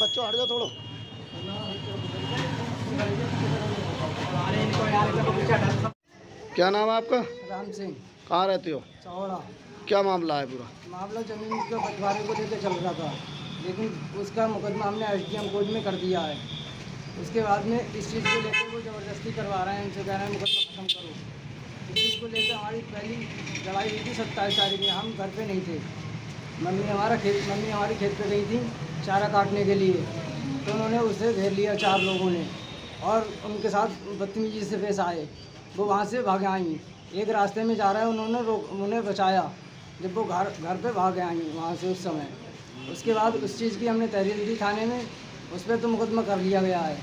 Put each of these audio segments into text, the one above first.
बच्चों हट जाओ थोड़ो। क्या नाम है आपका? राम सिंह। कहाँ रहते हो? चौड़ा। क्या मामला है पूरा? मामला जमीन के बंटवारे को लेकर चल रहा था, लेकिन उसका मुकदमा हमने एसडीएम कोर्ट में कर दिया है। उसके बाद में इस चीज़ को लेकर वो ज़बरदस्ती करवा रहे हैं, उनसे कह रहे हैं मुकदमा ख़त्म करो। इस चीज़ को लेकर हमारी पहली लड़ाई हुई थी 27 तारीख में। हम घर पे नहीं थे, मम्मी हमारी खेत पे गई थी चारा काटने के लिए, तो उन्होंने उसे घेर लिया 4 लोगों ने और उनके साथ बदतमीजी से पेश आए। वो वहाँ से भाग आई, एक रास्ते में जा रहा है, उन्हें बचाया जब वो घर पे भाग आई वहाँ से उस समय। उसके बाद उस चीज़ की हमने तहरीर दी थाने में, उस पर तो मुकदमा कर लिया गया है।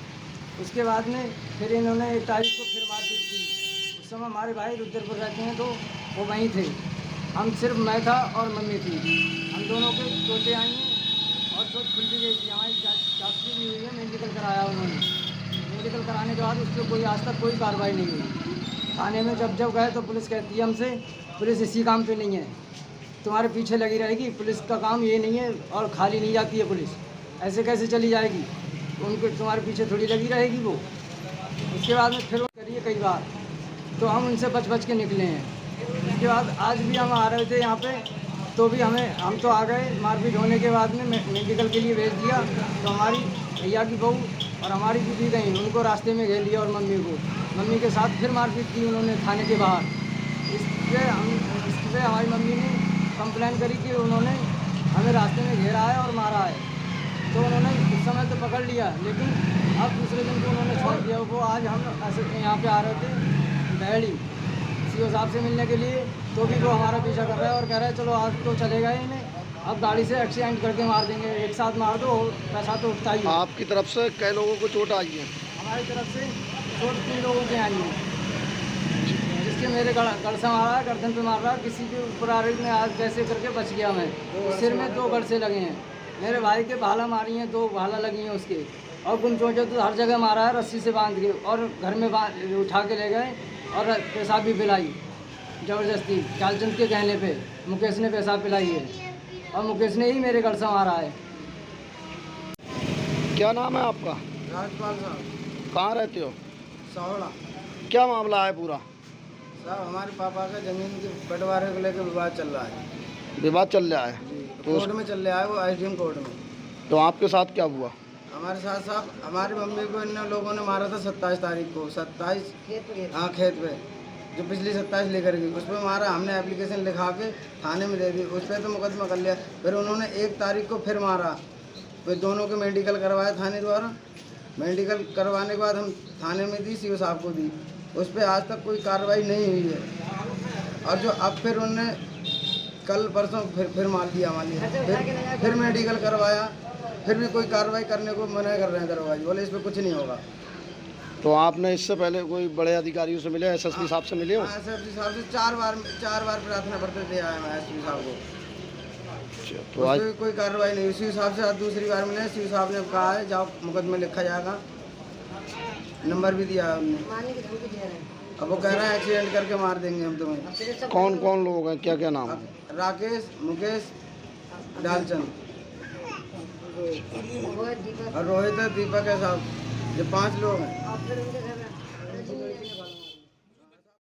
उसके बाद में फिर इन्होंने 1 तारीख को फिर मारपीट की। उस समय हमारे भाई रुद्रपुर रहते हैं, तो वो वहीं थे। हम सिर्फ मैं था और मम्मी थी, हम दोनों के चोटें आई हैं और चोट खुल भी गई थी। हमारी जाँच भी हुई है, मेडिकल कराया उन्होंने। मेडिकल कराने के बाद उस पर कोई आज तक कोई कार्रवाई नहीं हुई। थाने में जब गए तो पुलिस कहती है हमसे, पुलिस इसी काम पे नहीं है, तुम्हारे पीछे लगी रहेगी, पुलिस का काम ये नहीं है और खाली नहीं जाती है पुलिस, ऐसे कैसे चली जाएगी, उनको तुम्हारे पीछे थोड़ी लगी रहेगी वो। उसके बाद में फिर वो करिए कई बार, तो हम उनसे बच के निकले हैं। उसके बाद आज भी हम आ रहे थे यहाँ पे, तो भी हम तो आ गए। मारपीट होने के बाद में मेडिकल के लिए भेज दिया, तो हमारी भैया की बहू और हमारी बीवी गई, उनको रास्ते में घेर लिया और मम्मी के साथ फिर मारपीट की उन्होंने थाने के बाहर। इस पर हमारी मम्मी ने कंप्लेन करी कि उन्होंने हमें रास्ते में घेरा है और मारा है, तो उन्होंने उस समय तो पकड़ लिया, लेकिन अब दूसरे दिन को उन्होंने छोड़ दिया। वो आज हम ऐसे यहाँ पे आ रहे थे बहड़ी सीओ साहब से मिलने के लिए, तो भी वो हमारा पीछा कर रहा है और कह रहा है चलो आज तो चलेगा ही नहीं, अब गाड़ी से एक्सीडेंट करके मार देंगे, एक साथ मार दो, पैसा तो उठता ही है। आपकी तरफ से कई लोगों को चोट आई है? हमारी तरफ से चोट 3 लोगों के आई है, जिसके मेरे गड़ से मारा है, गर्दन पे मार रहा है, किसी के ऊपर आ रही में आज कैसे करके बच गया मैं। सिर में 2 गड़ से लगे हैं, मेरे भाई के भाला मारी हैं, 2 भाला लगी हैं उसके, और गुम चोट तो हर जगह मारा है रस्सी से बांध के, और घर में उठा के ले गए और पेशाब भी पिलाई ज़बरदस्ती। चालचंद के कहने पे मुकेश ने पेशाब पिलाई है और मुकेश ने ही मेरे गड़ से मारा है। क्या नाम है आपका? राजपाल साहब। कहाँ रहते हो? सौड़ा। क्या मामला है पूरा? साहब हमारे पापा का ज़मीन के बंटवारे को लेकर विवाद चल रहा है। विवाद चल रहा है? तो कोर्ट में चल रहा है, वो एसडीएम कोर्ट में। तो आपके साथ क्या हुआ? हमारे साथ साहब हमारी मम्मी को इन लोगों ने मारा था 27 तारीख को, 27 हाँ खेत पे, जो पिछली 27 लेकर गई उस पर मारा। हमने एप्लीकेशन लिखा के थाने में दे दी, उस पर तो मुकदमा कर लिया। फिर उन्होंने 1 तारीख को फिर मारा, फिर दोनों के मेडिकल करवाया थाने द्वारा। मेडिकल करवाने के बाद हम थाने में दी, सीओ साहब को दी, उस पर आज तक कोई कार्रवाई नहीं हुई है। और जो अब फिर उन्होंने कल परसों फिर मार दिया हमारे, फिर मेडिकल करवाया, फिर भी कोई कार्रवाई करने को मना कर रहे हैं दरवाजे, बोले इस पर कुछ नहीं होगा। तो आपने इससे पहले कोई बड़े अधिकारियों से मिले, एसएसपी साहब से मिले हो? एसएसपी साहब से 4 बार प्रार्थना पत्र दे आया मैं एसपी साहब को, तो आज कोई कार्रवाई नहीं। सीओ साहब से आज दूसरी बार मिले, सीओ साहब ने कहा है जाओ मुकदमा लिखा जाएगा, नंबर भी दिया है उन्होंने। अब वो कह रहे हैं एक्सीडेंट करके मार देंगे हम तुम्हें। कौन कौन लोग हैं, क्या क्या नाम है? राकेश, मुकेश, डालचंद और रोहित है, दीपक है साहब, ये 5 लोग हैं।